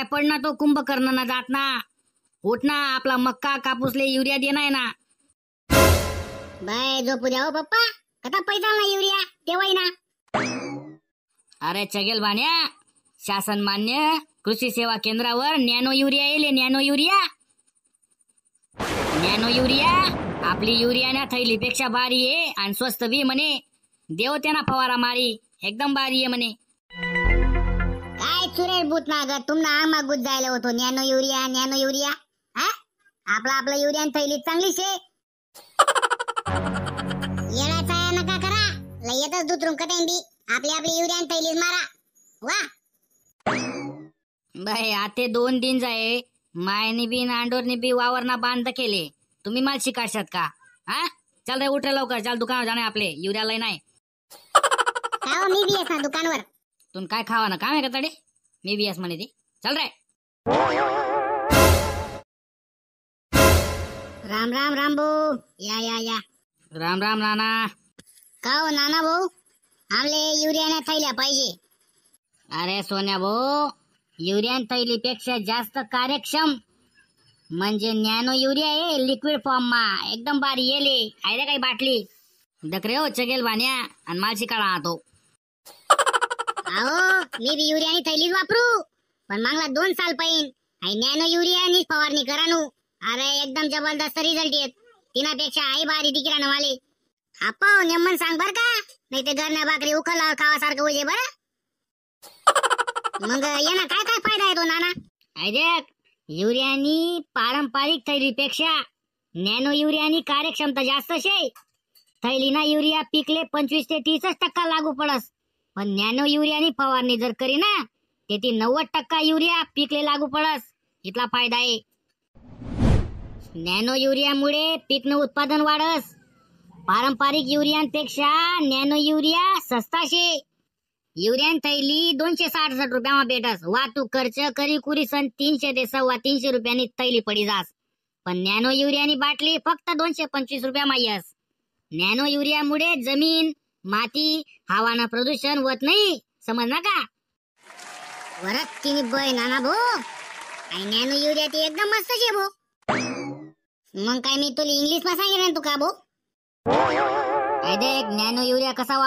पाय पडना तो कुंभकर्ण ना जात ना. उठ ना, आपला मक्का कापूसले युरिया देना आहे ना. बाय झोपू द्या हो पप्पा. कथा पैसा ना युरिया तेव्हाही ना. अरे चगेल भान्या, शासन मान्य कृषी सेवा केंद्रावर नॅनो युरिया येले. नॅनो युरिया, नॅनो युरिया आपली युरियाना थैलीपेक्षा भारी आहे आणि स्वस्त बी म्हणे. देव त्यांना फवारा मारी एकदम भारी आहे म्हणे. काय चुरेल भूत ना ग तुम्हाला आग मागूत जायला होतो. Nano urea nano urea. हा आपला युरिया थैली चांगली शे. येण्याचा नका करा. लयतच दुतरून कटेंडी आपली युरिया थैलीच मारा. वा बाय आते 2 दिन जाये मायनी बी नांडोरनी बी वावरना बांध केले. तुम्ही मला शिकाशात का? हा चल रे, उठ रे लवकर, चल दुकानावर जाणे आपले. युरिया लय नाही. खाओ मी बी येसा दुकानवर. तुम काय खावा ना काम आहे का तडे? मी बी येस म्हणे ती. चल रे. राम राम राम भाऊ. या राम राम नाना. का हो नाना भाऊ, आमले युरिया थैल्या पाहिजे. अरे सोन्या भाऊ, युरिया थैलीपेक्षा जास्त कार्यक्षम म्हणजे नॅनो युरिया आहे. लिक्विड फॉर्म मा एकदम भारी येले. आहे काही बाटली दखरे हो चगेल भान्या आणि मालची काढा आतो. अहो मी बी युरिया थैलीच वापरू, पण मागला 2 साल पाहिन आई नॅनो युरिया नी फवारणी करानू. अरे एकदम जबरदस्त रिझल्ट येत. तिनापेक्षा आई भारी दिकरानं वाले. आपाव नेमन सांग बर का, नाही ते घरण्या भाकरी उकळल्यावर खावासारखं होईल बरं. मग याना काय काय फायदा आहे तो नाना? देख, युरियानी पारंपरिक थैलीपेक्षा नॅनो युरियानी कार्यक्षमता जास्त शे. थैलीना युरिया पिकले 25 ते 30% लागू पडस, पण नॅनो युरियानी फवारणी जर करी ना तेती 90% युरिया पिकले लागू पडस. इतला फायदा आहे. नॅनो युरियामुळे पिकनं उत्पादन वाढस. पारंपरिक युरियांपेक्षा नॅनो युरिया सस्ता शे. युरिया थैली 260 रुपयामा भेटस. वाहतूक खर्च करी कुरी सन 300 ते 350 रुपयांनी थैली पडी जास. पण नॅनो युरियानी बाटली फक्त 225 रुपयामा यस. नॅनो युरियामुळे जमीन, माती, हवाना प्रदूषण होत नाही. समज ना का? वरच तिने बय नाना भाऊ. आई नॅनो युरिया ती एकदम मस्त शे भाऊ. मग काय मी तुला इंग्लिश मा सांगितलं तू का भाऊ? देख, नॅनो युरिया कसा